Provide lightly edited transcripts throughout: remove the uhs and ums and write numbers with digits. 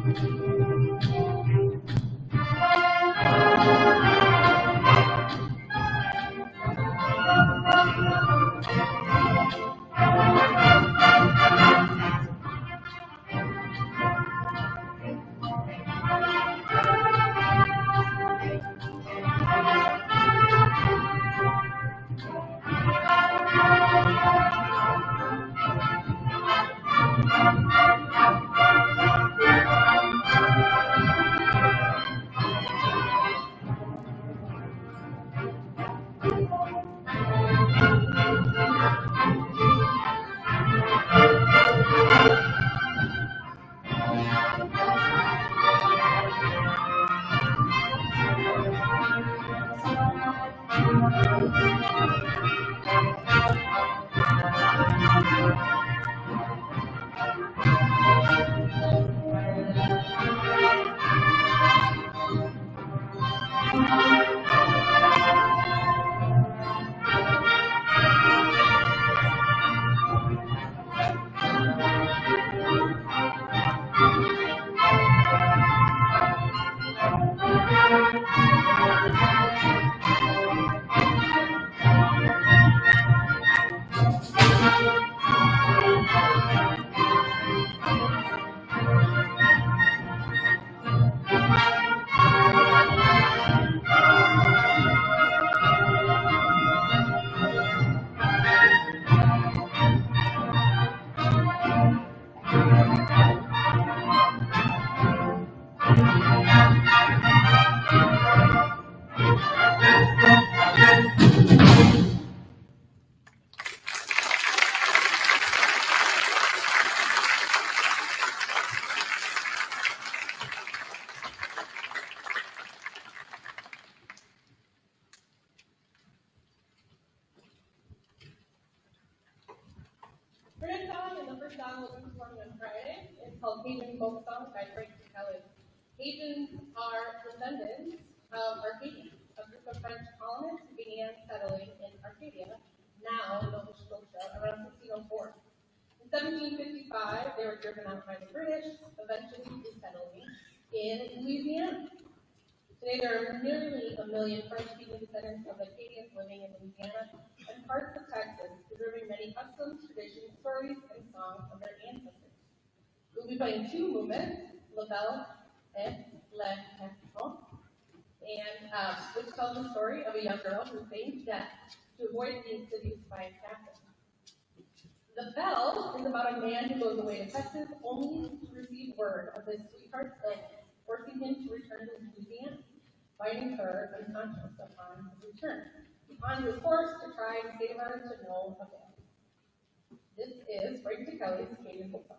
Cajun folk song by Frank Kelly. Cajuns are descendants of Arcadians, a group of French colonists who began settling in Arcadia, now Nova Scotia, around 1604. In 1755, they were driven out by the British, eventually resettling in Louisiana. Today, there are nearly 1 million French-speaking descendants of Acadians living in Louisiana and parts of Texas, preserving many customs, traditions, stories, and songs of their ancestors. We'll be playing two movements, La Belle et Le Casson, and which tells the story of a young girl who feigned death to avoid being seduced by a captain. The Belle is about a man who goes away to Texas only to receive word of his sweetheart's illness, forcing him to return to Louisiana, finding her unconscious upon his return. On his horse to try and save her to no avail. This is Frank Kelly's Cajun folk song.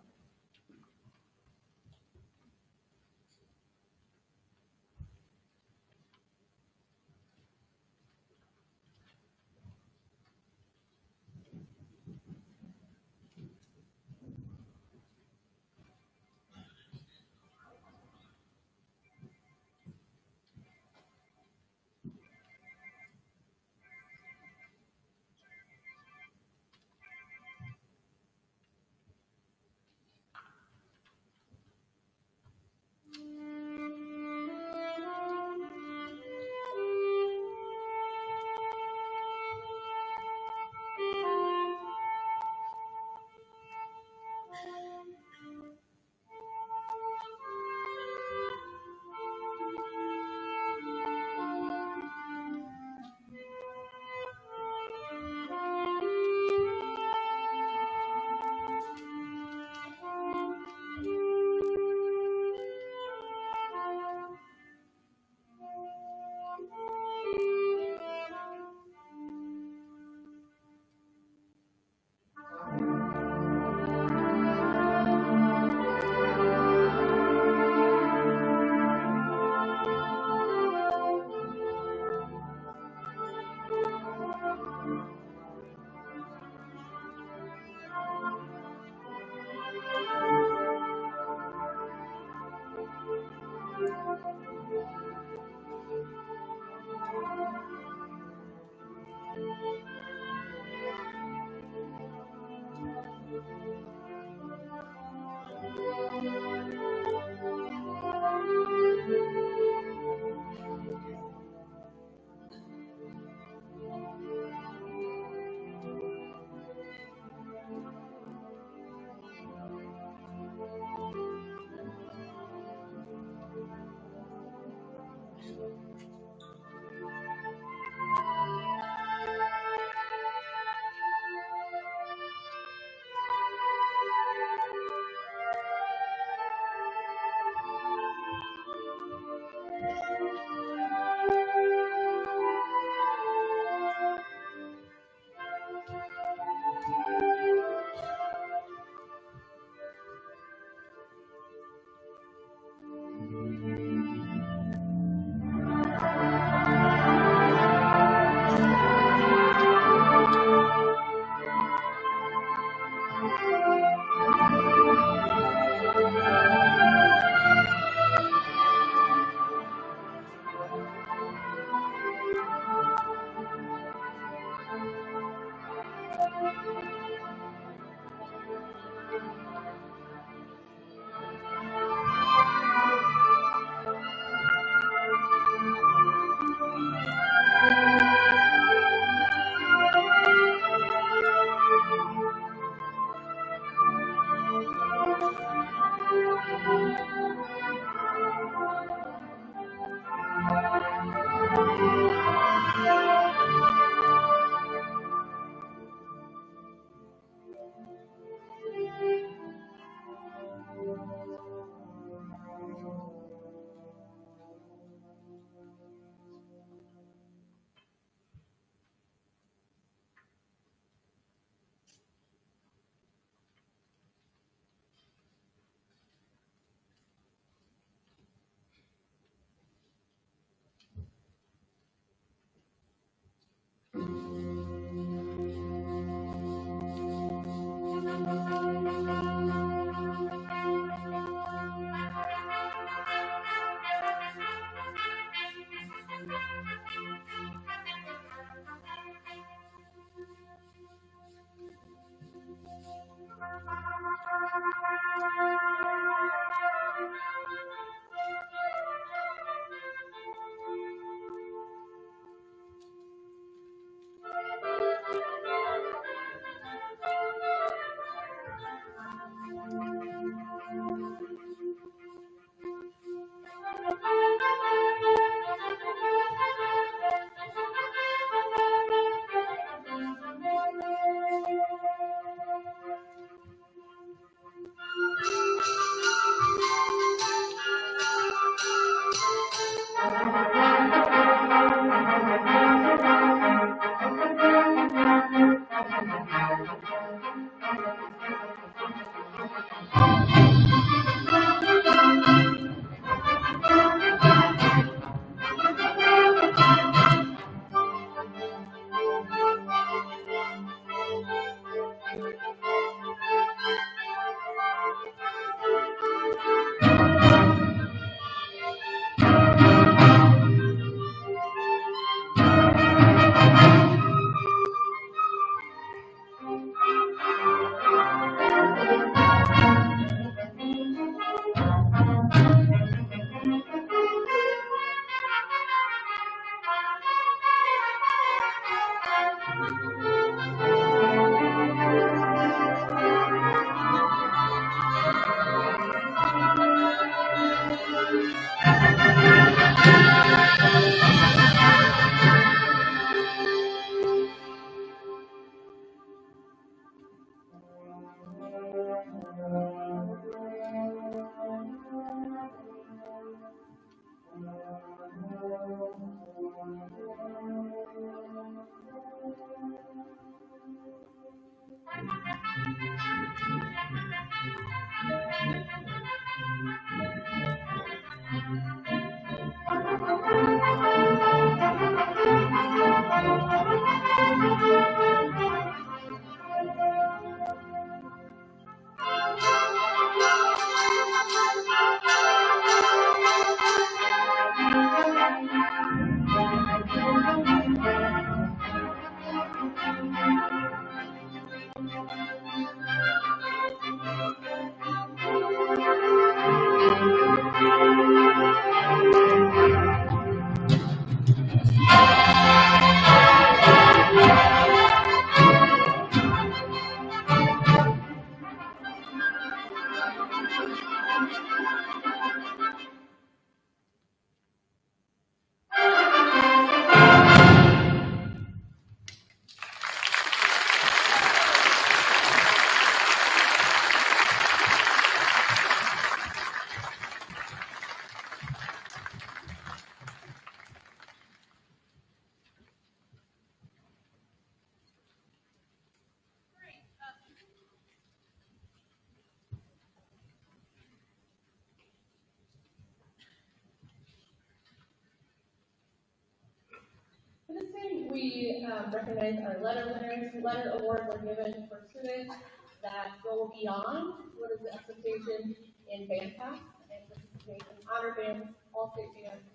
For this time, we recognize our letter winners. Letter awards are given for students that go beyond what is the expectation in band class and participate in honor bands, all state bands,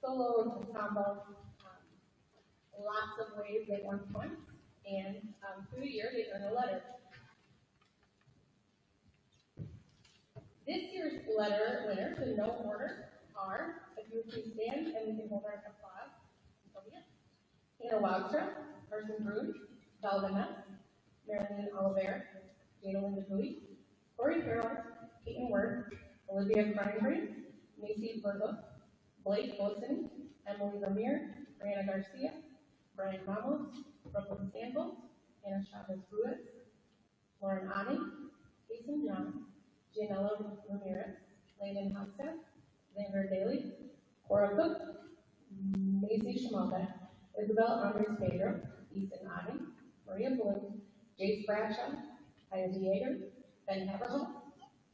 solos, ensembles, lots of ways they earn points, and through the year they earn a letter. This year's letter winners in no order are, if you would please stand and we can hold our applause. Hannah Wagström, Carson Brood, Val Van Ness, Marilyn Oliver, Jada Linda Bowie, Corey Farrell, Peyton Word, Olivia Cronenberry, Macy Burgos, Blake Wilson, Emily Vermeer, Brianna Garcia, Brian Ramos, Brooklyn Sandville, Anna Chavez Ruiz, Lauren Ani, Jason John, Gianella Ramirez, Landon Hockstaff, Xander Daly, Cora Cook, Maisie Shamalbeck, Isabel Andres Pedro, Ethan Adi, Maria Bloom, Jace Bradshaw, Aya Diego, Ben Haberhoff,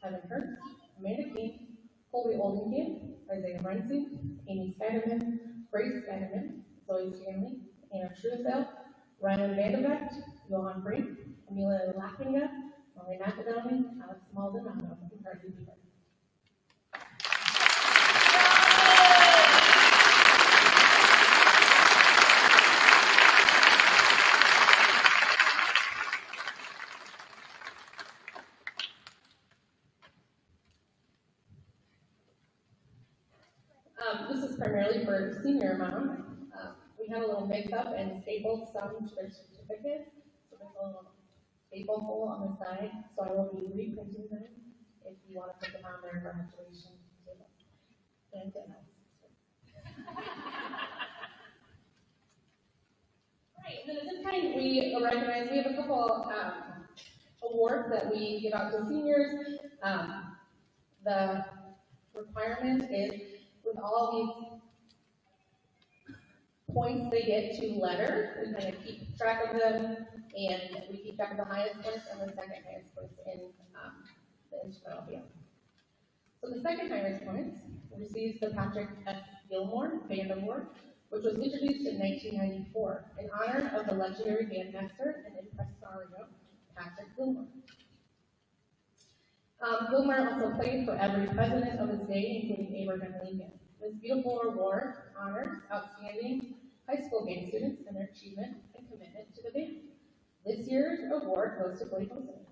Evan Kurtz, Amanda King, Colby Oldenkamp, Isaiah Renzi, Amy Spiderman, Grace Spiderman, Zoe Stanley, Anna Truesdale, Ryan Vanderbeck, Johan Brink, Amelia Lackinga, Molly McAdami, Alex Maldonado, and Carly Beaver. This is primarily for senior moms. We had a little mix-up and stapled some to their certificates. So there's a little staple hole on the side. So I will be reprinting them if you want to put them on their graduation table. And Right, and then at this time we recognize we have a couple awards that we give out to seniors. The requirement is with all these points they get to letter, we kind of keep track of them, and we keep track of the highest points and the second highest points in the instrumental field. So the second highest points receives the Patrick S. Gilmore Band Award, which was introduced in 1994 in honor of the legendary bandmaster and impresario Patrick Gilmore. Gilmore also played for every president of his day, including Abraham Lincoln. This beautiful award honors outstanding high school band students and their achievement and commitment to the band. This year's award goes to Blake Olson.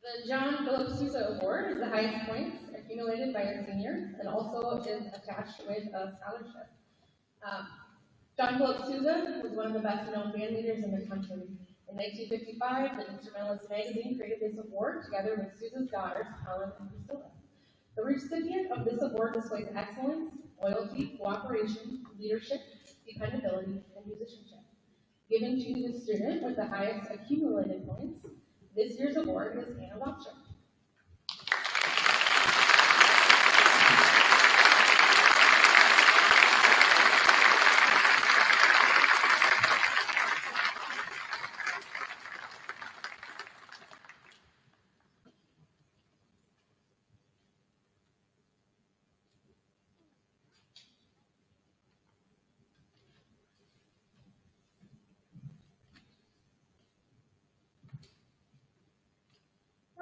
The John Philip Sousa Award is the highest points accumulated by a senior and also is attached with a scholarship. John Philip Sousa was one of the best known band leaders in the country. In 1955, the Instrumentalist magazine created this award together with Sousa's daughters, Helen and Priscilla. The recipient of this award displays excellence, loyalty, cooperation, leadership, dependability, and musicianship. Given to the student with the highest accumulated points, this year's award is Anna Webster.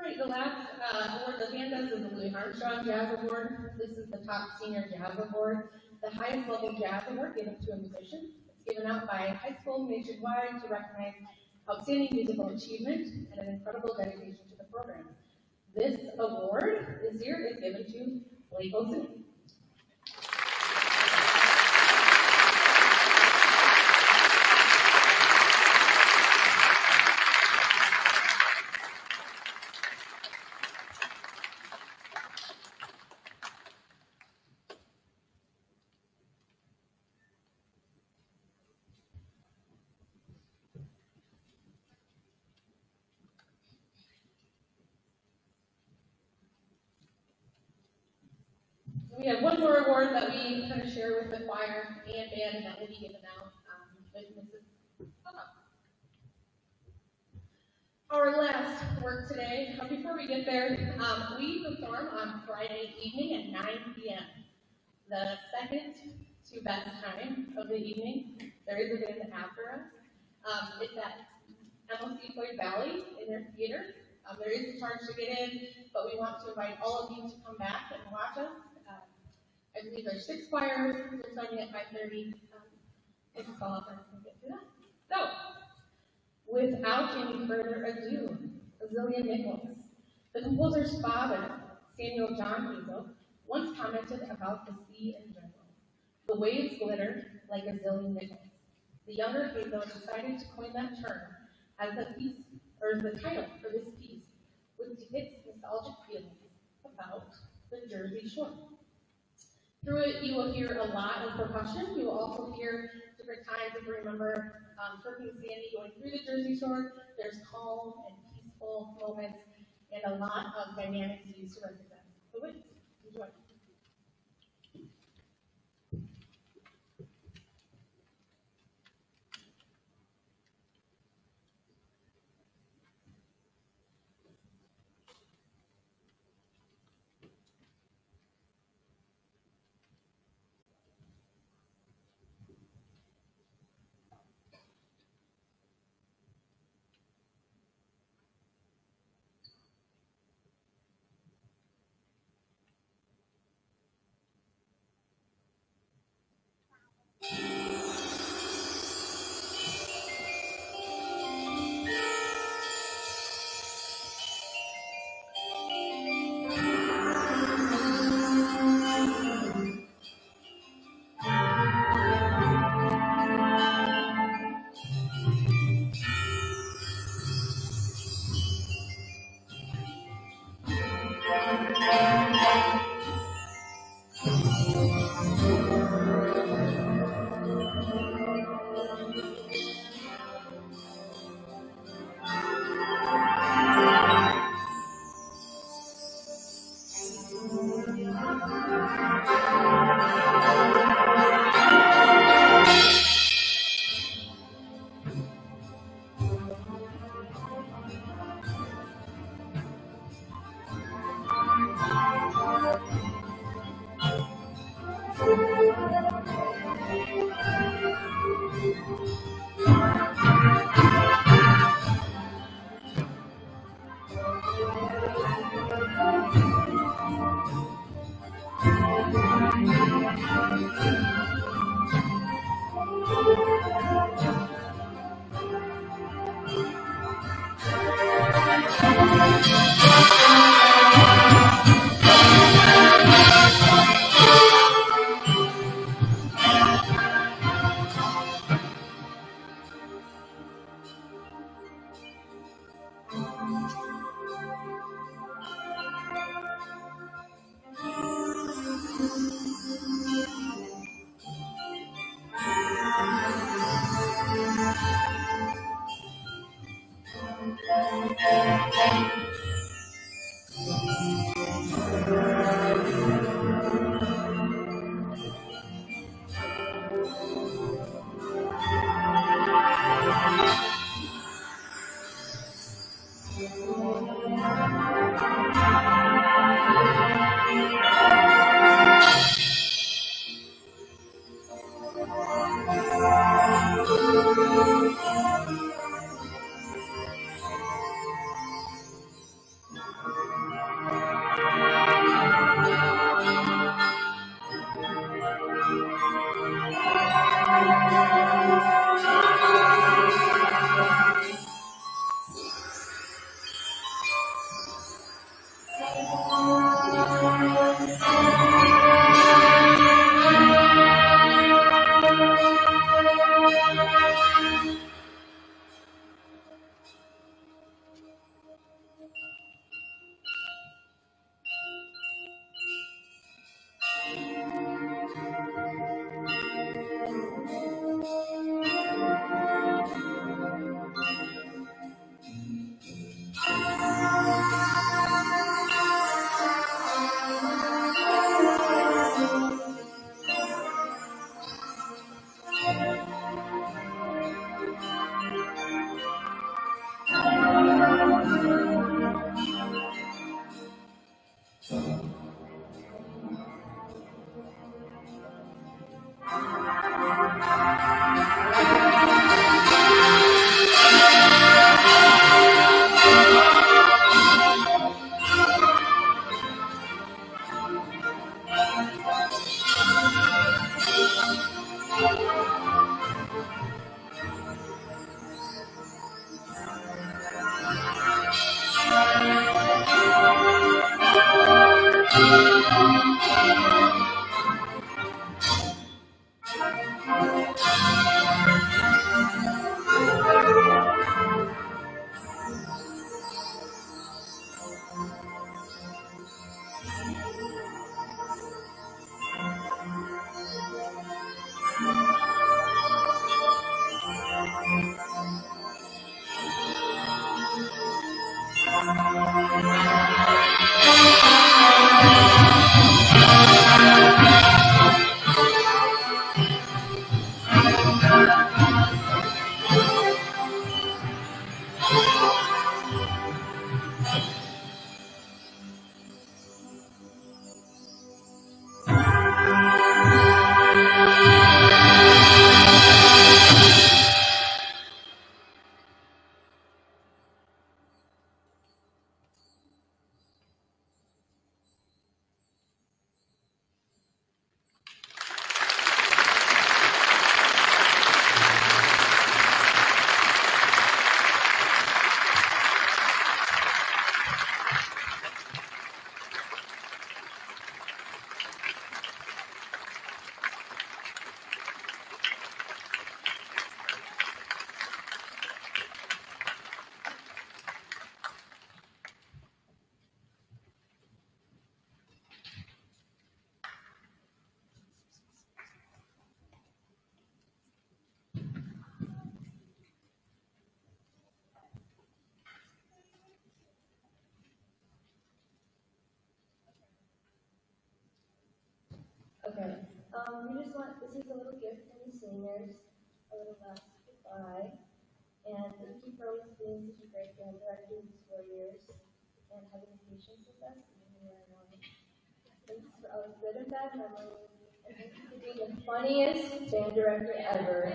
Right, the last award the band does is the Louis Armstrong Jazz Award. This is the top senior jazz award, the highest level jazz award given to a musician. It's given out by high school nationwide to recognize outstanding musical achievement and an incredible dedication to the program. This award this year is given to Blake Olson. We have one more award that we kind of share with the choir and band that will be given out with Mrs. Our last work today, before we get there, we perform on Friday evening at 9 p.m. The second to best time of the evening. There is a band after us. It's at MLC Floyd Valley in their theater. There is a charge to get in, but we want to invite all of you to come back and watch us. I believe there's 6 choirs. They're starting at 5:30. We'll just call up and get to that. So, without any further ado, Zillian Nichols. The composer's father, Samuel John Hazel, once commented about the sea in general. The waves glitter like a zillion nickels. The younger Hazel decided to coin that term as the piece, or the title for this piece, which depicts nostalgic feelings about the Jersey Shore. Through it, you will hear a lot of percussion. You will also hear different times, if you remember, Hurricane Sandy going through the Jersey Shore. There's calm and peaceful moments and a lot of dynamics used to represent the waves. Enjoy. Okay. We just want, this is a little gift from the seniors, a little last goodbye. And thank you for always being such a great band director these 4 years and having patience with us. Thanks for all the good and bad memories. And thank you for being the funniest band director ever.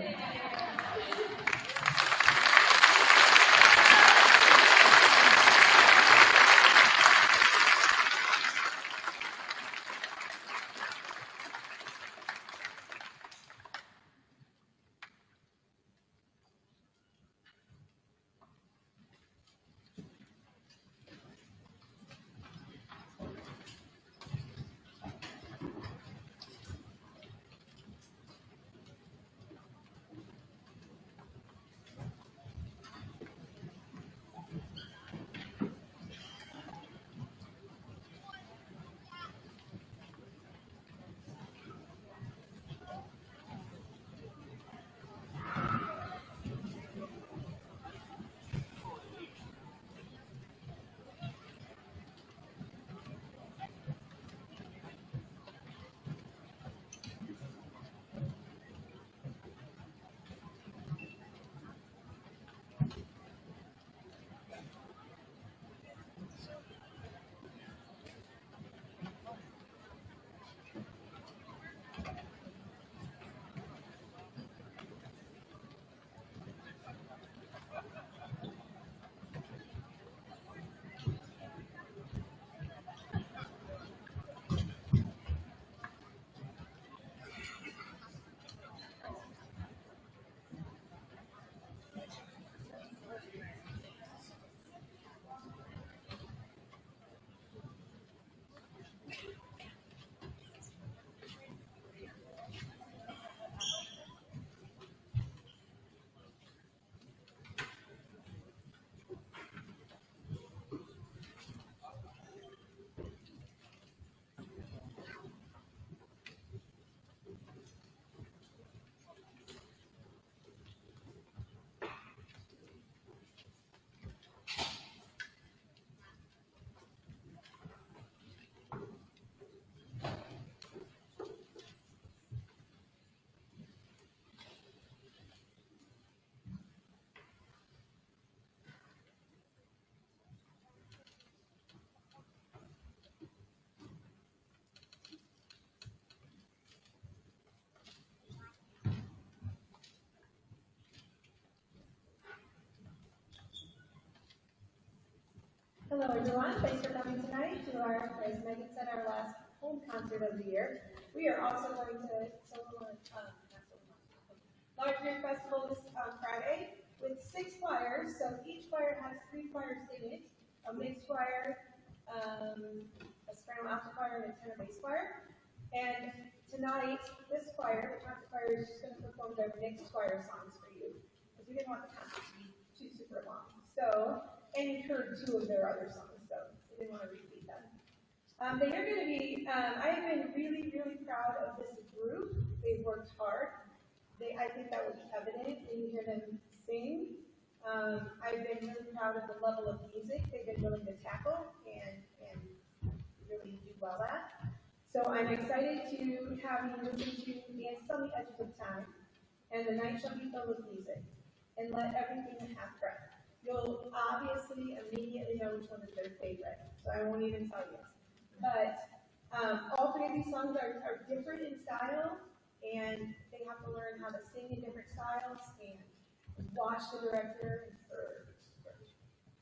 Hello, everyone. Thanks for coming tonight to our, as Megan said, our last home concert of the year. We are also going to Large Beer Festival this Friday with 6 choirs. So each choir has 3 choirs in it: a mixed choir, a soprano alto choir, and a tenor bass choir. And tonight, this choir, the concert choir, is just going to perform their mixed choir songs for you, because we didn't want the concert to be too super long. So, and you heard 2 of their other songs, so we didn't want to repeat them. They are going to be, I have been really, really proud of this group. They've worked hard. I think that will be evident when you hear them sing. I've been really proud of the level of music they've been willing to tackle and really do well at. So I'm excited to have you listen to Dances on the Edges of Time and The Night Shall Be Filled with Music and Let Everything That Hath Breath. You'll obviously immediately know which one is their favorite, so I won't even tell you. But all 3 of these songs are different in style, and they have to learn how to sing in different styles and watch the director for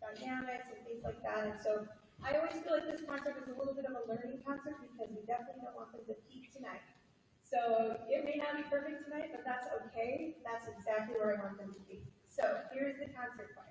dynamics and things like that. And so I always feel like this concert is a little bit of a learning concert because we definitely don't want them to peak tonight. So it may not be perfect tonight, but that's okay. That's exactly where I want them to be. So here's the concert choir.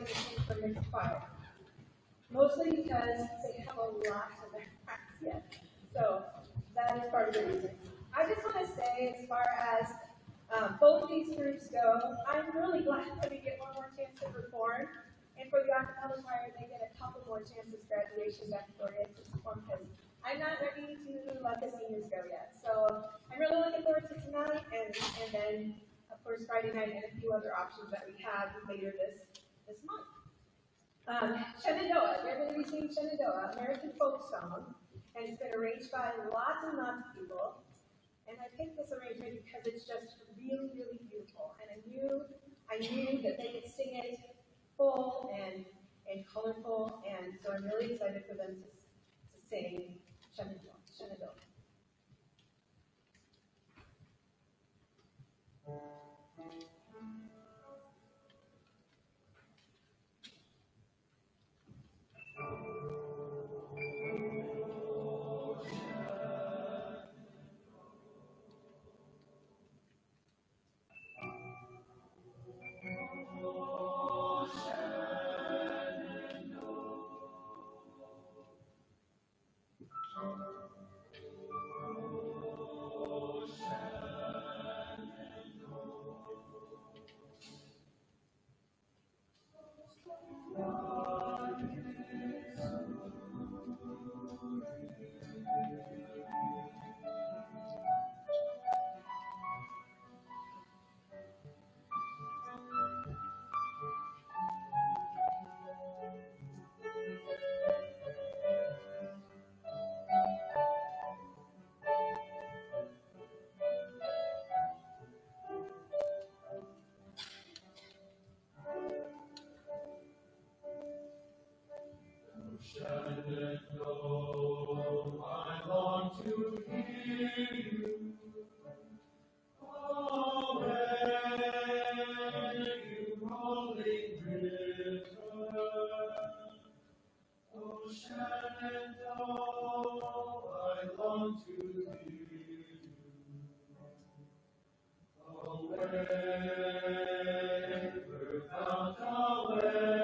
going to sing for your choir. Mostly because they have a lot of backpacks yet. So that is part of the reason. I just want to say, as far as both these groups go, I'm really glad that we get one more chance to perform. And for the acapella choir, they get a couple more chances graduation baccalaureate to perform because I'm not ready to let the seniors go yet. So I'm really looking forward to tonight and then, of course, Friday night and a few other options that we have later this month. Shenandoah, they're going to be singing Shenandoah, American folk song, and it's been arranged by lots and lots of people. And I picked this arrangement because it's just really, really beautiful. And I knew that they could sing it full and colorful, and so I'm really excited for them to sing Shenandoah. Shenandoah. Shenandoah, I long to hear you. Oh, when you rolling river. Oh, Shenandoah, I long to hear you. Oh, wherever thou away.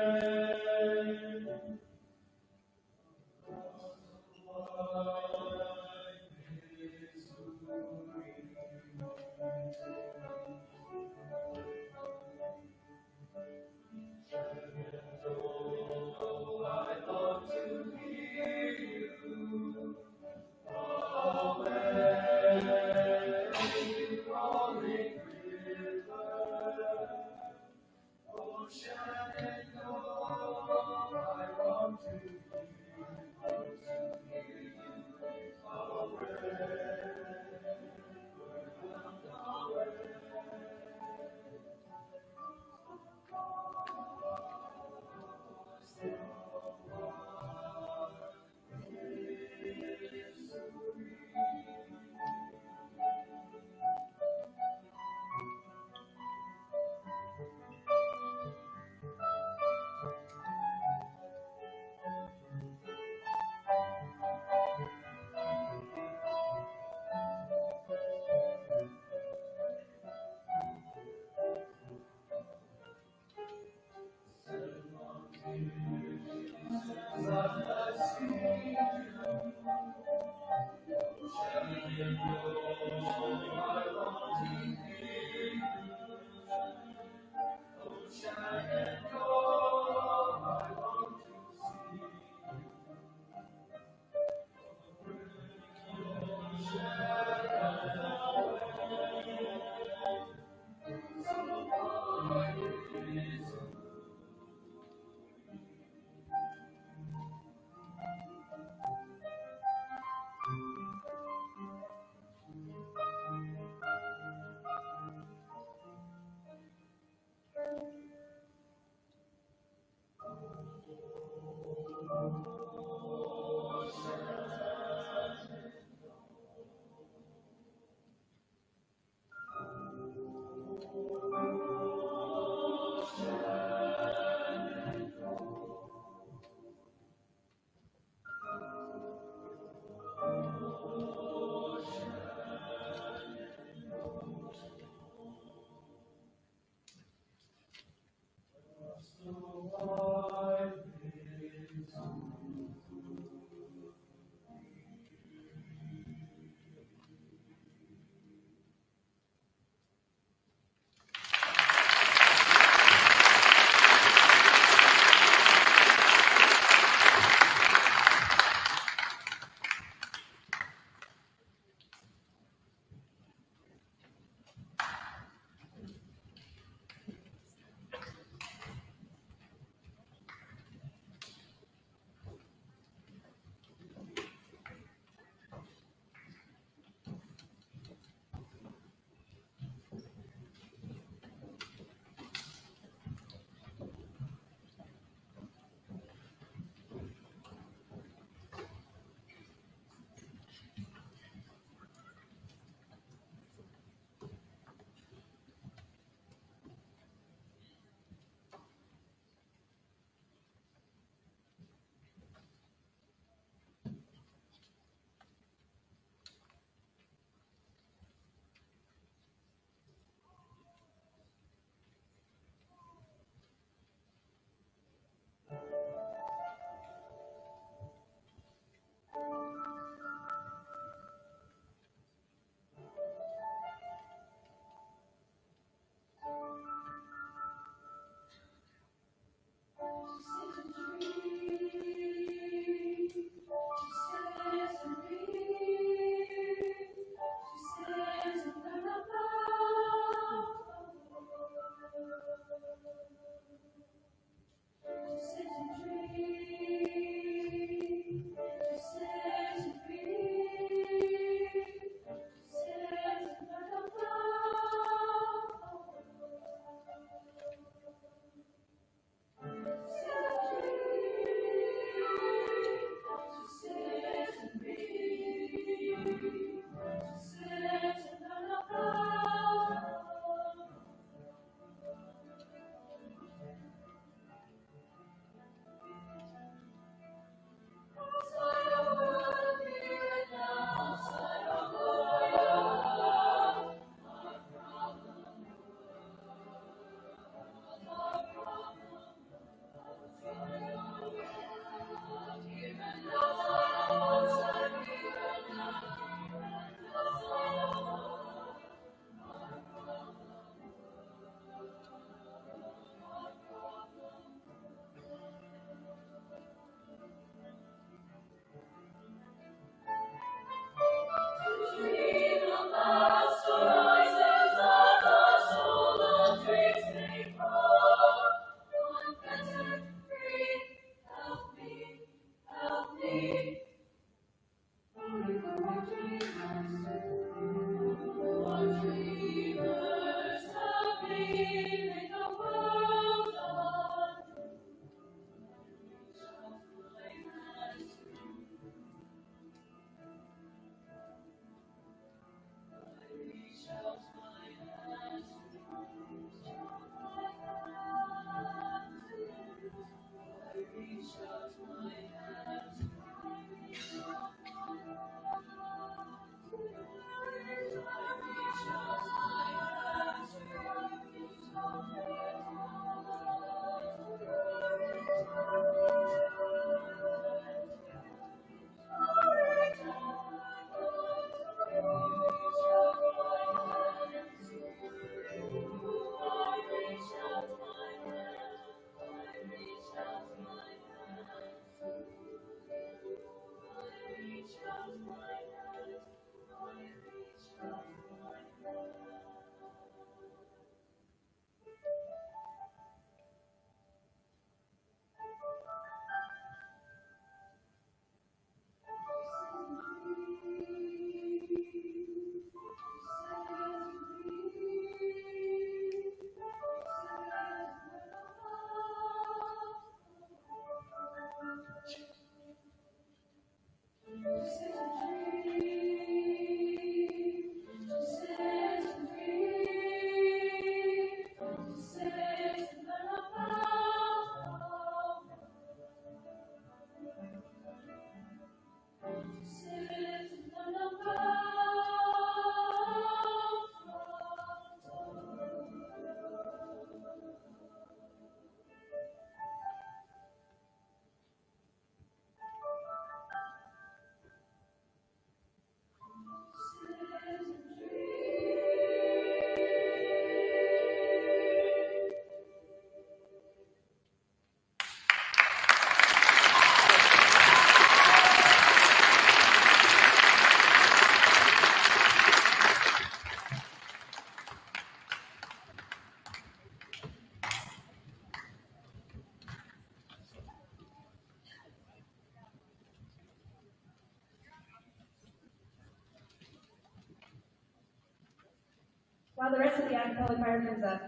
While the rest of the acapella choir comes up,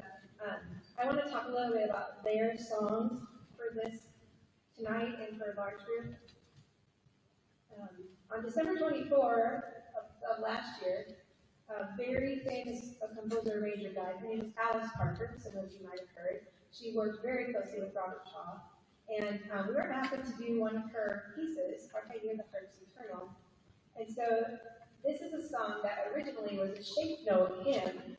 I want to talk a little bit about their songs for this tonight and for a large group. On December 24 of last year, a very famous composer arranger guy, her name is Alice Parker, some of you might have heard. She worked very closely with Robert Shaw, and we were asked to do one of her pieces, Arcadia the Heart's Eternal. And so this is a song that originally was a shape note hymn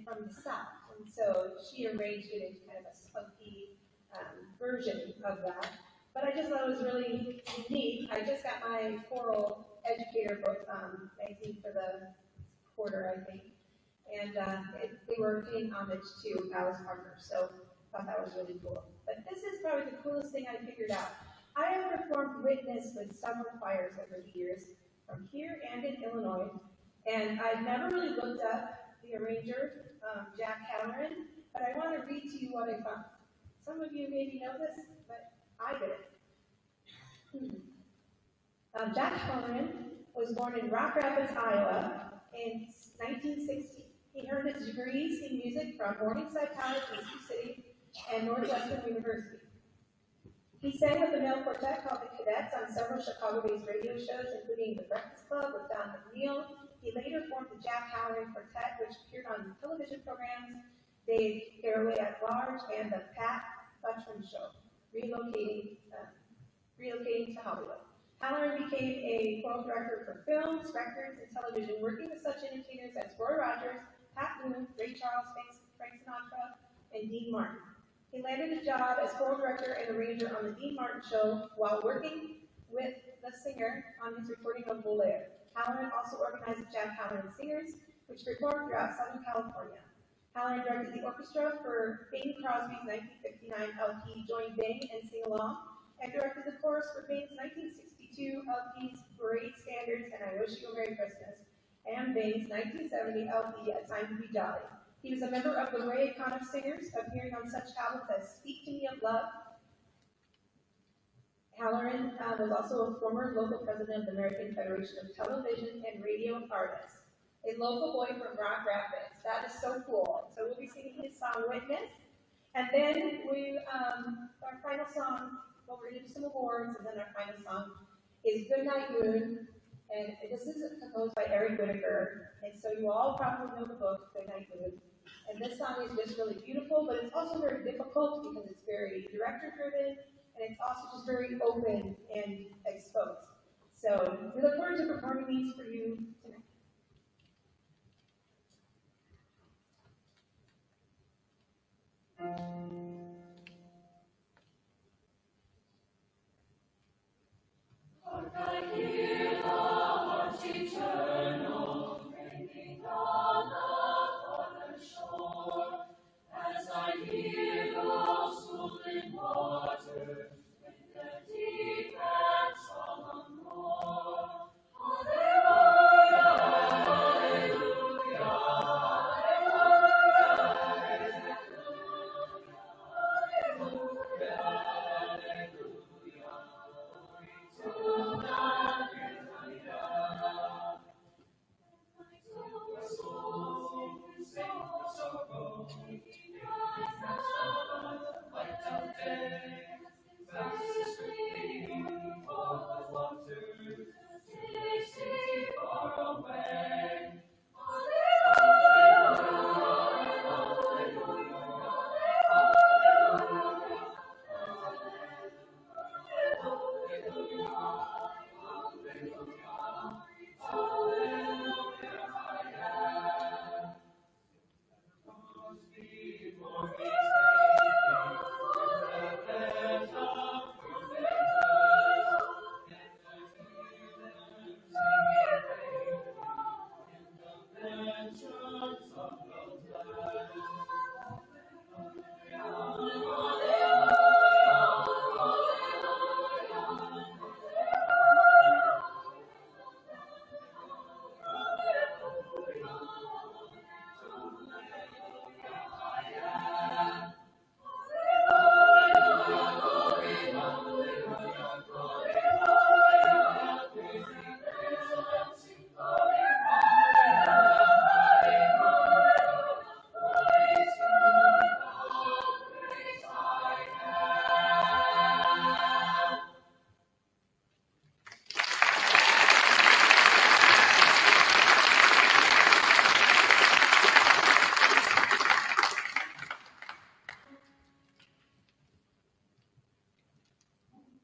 from the South, and so she arranged it into kind of a spunky version of that. But I just thought it was really neat. I just got my choral educator book magazine for the quarter, I think, and they were paying homage to Alice Parker, so I thought that was really cool. But this is probably the coolest thing I figured out. I have performed Witness with several choirs over the years, from here and in Illinois, and I've never really looked up the arranger, Jack Halloran, but I want to read to you what I found. Some of you maybe know this, but I didn't. Jack Halloran was born in Rock Rapids, Iowa in 1960. He earned his degrees in music from Morningside College in Sioux City and Northwestern University. He sang with the male quartet called the Cadets on several Chicago-based radio shows, including The Breakfast Club with Don McNeil. He later formed the Jack Halloran Quartet, which appeared on television programs Dave Garroway at Large and the Pat Buttram Show, relocating to Hollywood. Halloran became a choral director for films, records, and television, working with such entertainers as Roy Rogers, Pat Boone, Ray Charles, Frank Sinatra, and Dean Martin. He landed a job as choral director and arranger on the Dean Martin Show while working with the singer on his recording of Bolero. Halloran also organized the Jack Halloran Singers, which performed throughout Southern California. Halloran directed the orchestra for Bing Crosby's 1959 LP Join Bing and Sing Along, and directed the chorus for Bing's 1962 LPs Parade Standards and I Wish You a Merry Christmas, and Bing's 1970 LP A Time to Be Jolly. He was a member of the Ray Iconic Singers, appearing on such albums as Speak to Me of Love. Halloran was also a former local president of the American Federation of Television and Radio Artists. A local boy from Rock Rapids. That is so cool. So we'll be singing his song Witness. And then our final song, well, we're going to do some awards, and then our final song is Goodnight Moon. And this is composed by Eric Whitacre. And so you all probably know the book, Goodnight Moon. And this song is just really beautiful, but it's also very difficult because it's very director-driven, and it's also just very open and exposed. So we look forward to performing these for you tonight. As I hear those swollen waters with their deep and solemn roar. Hallelujah, hallelujah, hallelujah, hallelujah, hallelujah, my soul sings so low. Light of day, fast asleep, all the waters, tasty far away.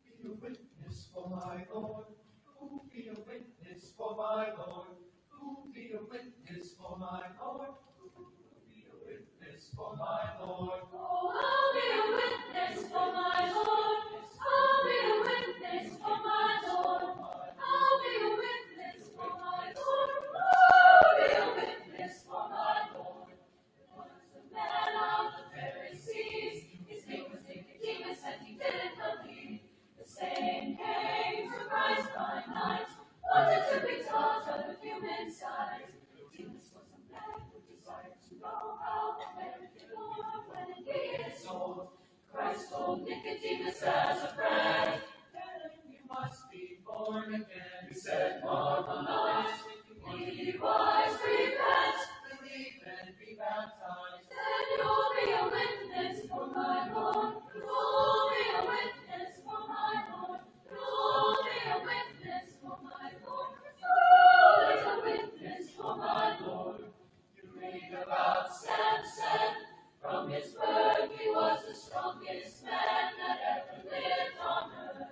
Be a witness for my Lord. Who be a witness for my Lord? Who be a witness for my Lord? Who be a witness for my Lord? Oh, I'll be a witness for my Lord. I'll be a witness for my Lord. I'll be a witness for my Lord. I'll be a witness for my Lord. Once a man of the Pharisees, his name was Nicodemus, and he didn't believe. The same came to Christ by night, wanted to be taught of the human side. Nicodemus was a man who desired to know how the American Lord when he is old. Christ told Nicodemus as a friend, You must be born again. He said, marvel not, be wise, repent, believe and be baptized. then you'll be a witness for my Lord. You'll be a witness for my Lord. You'll be a witness for my Lord. You'll be a witness for my Lord. You read about Samson, from his birth he was the strongest man that ever lived on earth.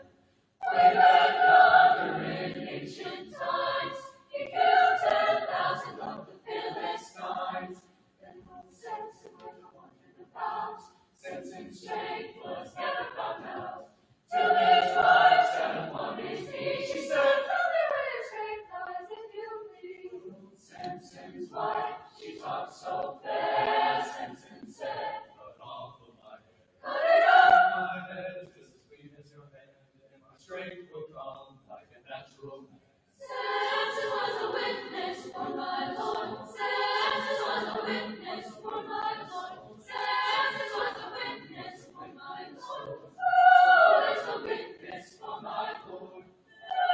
Way back yonder in ancient times, he killed 10,000 of the Philistines. Then while Samson wandered about, Samson's strength was never found out. Till his wife sat upon his knee, she said, "Tell me where your strength lies if you please." Samson's wife, she talked so fair, Samson said, cut off of my hair. "Cut it off." My head is just as sweet as your hand, and my strength will come like a natural man. Samson was a witness for my Lord. Samson was a witness for my Lord. Samson was a witness for my Lord. Oh, it's a witness for my Lord.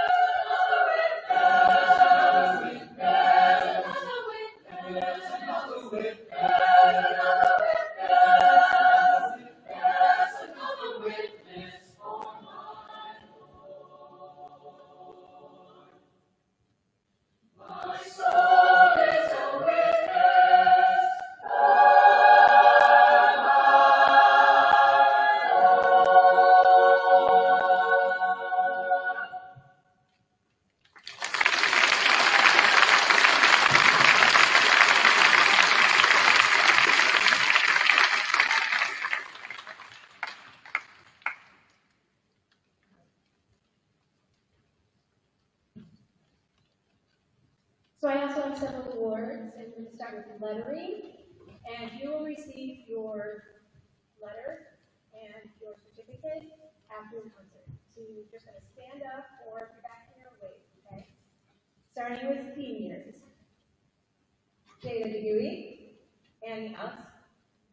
There's another witness. There's another witness. There's another witness. There's another witness. There's another witness for my Lord. So I also have several awards, and we're going to start with lettering, and you will receive your letter and your certificate after the concert. So you're just going to stand up or if you're back here, wait, okay? Starting with seniors. Jada DeGuy, Annie Us,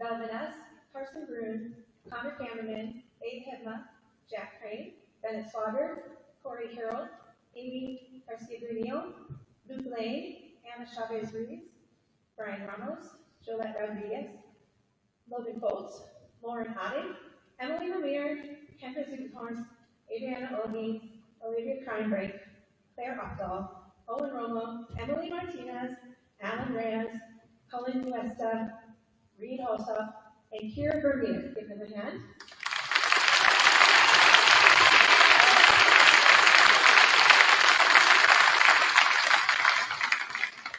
Belvin S., Carson Broom, Connor Camerman, Abe Hibma, Jack Crane, Bennett Slaughter, Corey Harold, Amy Garcia-Brunio, Luke Lane, Anna Chavez Ruiz, Brian Ramos, Jolette Rodriguez, Logan Foltz, Lauren Hotting, Emily Ramir, Kendra Zucatorns, Adriana Olney, Olivia Kreinbrink, Claire Opdahl, Owen Romo, Emily Martinez, Alan Reyes, Colin Nuesta, Reed Halsop, and Kira Bernier. Give them a hand.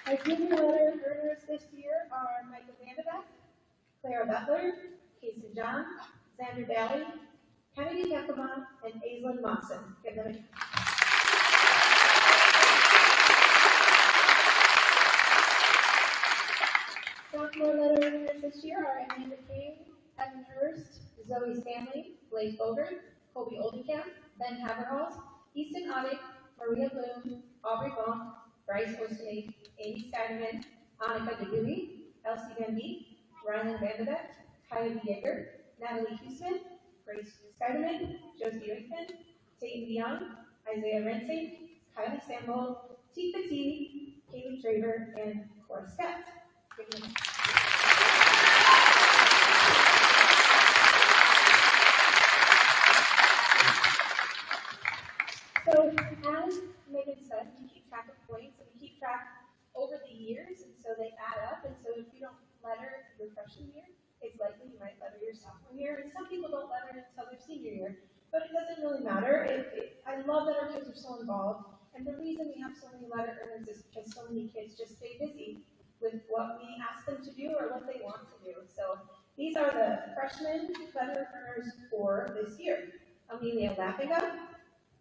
Our junior letter earners this year are Michael Vanderbeck, Clara Butler, Casey John, Xander Daly, Kennedy Yakima, and Aislinn Monson. Give them a hand. Sophomore letter earners this year are Amanda King, Evan Hurst, Zoe Stanley, Blake Bogert, Colby Oldenkamp, Ben Haberhals, Easton Oddick, Maria Bloom, Aubrey Bonk, Bryce Ostermay, Amy Steinerman, Annika DeGuy, Elsie Van Beek, Rylan Vanderbeck, Kaya Yeager, Natalie Huseman, Grace Steinerman, Josie Rickman, Dayton Young, Isaiah Rensing, Kylie Sample, Tika T, Kaylee Traver, and Cora Scott. So, as Megan said, we keep track of points and we keep track over the years, and so they add up. And so, if you don't letter your freshman year, it's likely you might letter your sophomore year. And some people don't letter until their senior year, but it doesn't really matter. I love that our kids are so involved, and the reason we have so many letter earners is because so many kids just stay busy with what we ask them to do or what they want to do. So these are the freshman letter earners for this year. Amelia Lappiga,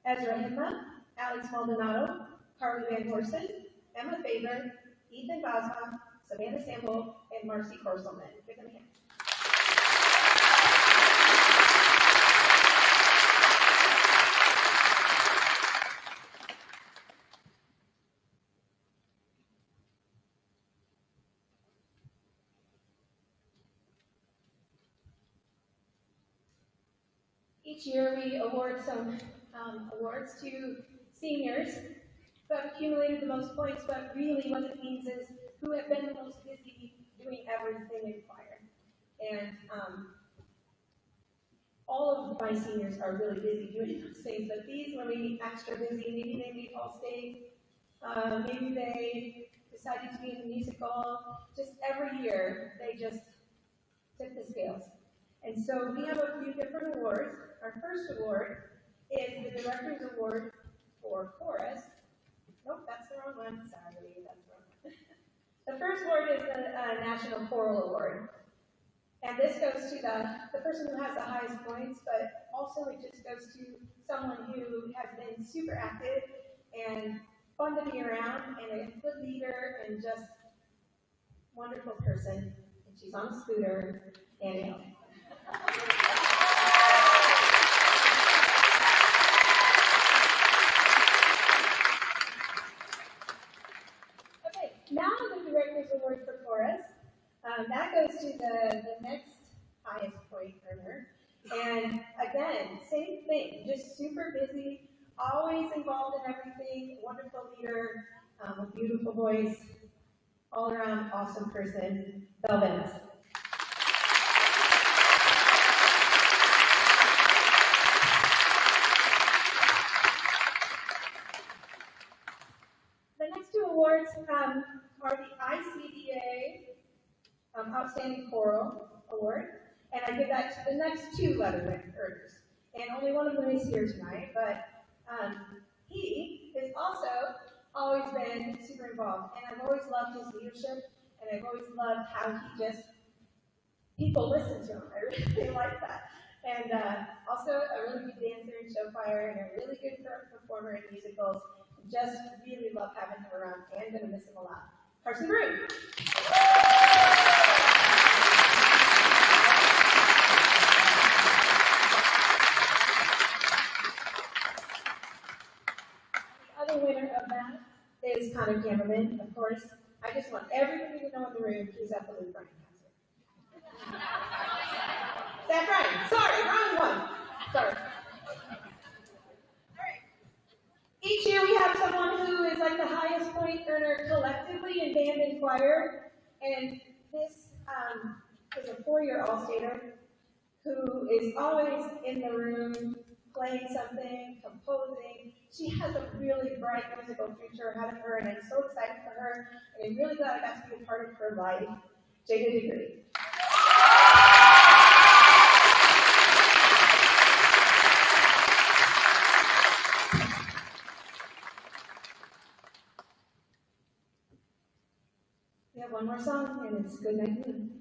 Ezra Himma, Alex Maldonado, Carly Van Horsen, Emma Faber, Ethan Bosma, Savannah Sample, and Marcy Korselman. Give them a hand. Each year we award some awards to seniors who have accumulated the most points, but really what it means is who have been the most busy doing everything in choir. And all of my seniors are really busy doing those things, but these were maybe extra busy. Maybe they made Fall State, maybe they decided to be in the musical. Just every year they just tip the scales. And so we have a few different awards. Our first award is the Director's Award for Chorus. Nope, that's the wrong one. Sorry, that's the wrong one. The first award is the National Choral Award. And this goes to the person who has the highest points, but also it just goes to someone who has been super active and fun to be around and a good leader and just wonderful person. And she's on a scooter. And okay, now the Director's Award for Chorus. That goes to the next highest point earner. And again, same thing, just super busy, always involved in everything, wonderful leader, a beautiful voice, all around awesome person, Belvin. The next two awards are the ICDA Outstanding Choral Award, and I give that to the next two letter earners. And only one of them is here tonight, but he has also always been super involved, and I've always loved his leadership, and I've always loved how people listen to him. I really like that. And also a really good dancer in show choir, and a really good performer in musicals. Just really love having him around and gonna miss him a lot. Carson Broom. The other winner of that is Connor Cameraman, of course. I just want everybody to know in the room he's absolutely Brian Casser. Is that Brian? Sorry, wrong one. Sorry. Each year we have someone who is like the highest point earner collectively in band and choir, and this is a 4-year All-Stater who is always in the room playing something, composing. She has a really bright musical future ahead of her, and I'm so excited for her, and I'm really glad I got to be a part of her life. Jada Degree. We have one more song, and it's Good Night Moon.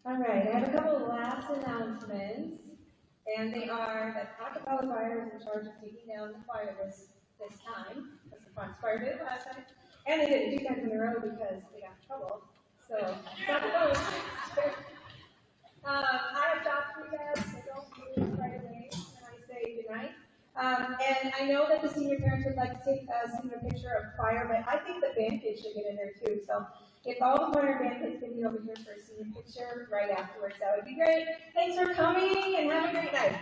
All right, I have a couple of last announcements, and they are that acapella choir is in charge of taking down the choir this time, because the Fox Choir did it last time, and they did it 2 times in a row because they got in trouble. So, I have thoughts for you guys, so don't leave right away when I say goodnight. And I know that the senior parents would like to take a senior picture of choir, but I think the band kids should get in there too. So if all the choir band kids can be over here for a senior picture right afterwards, that would be great. Thanks for coming and have a great night.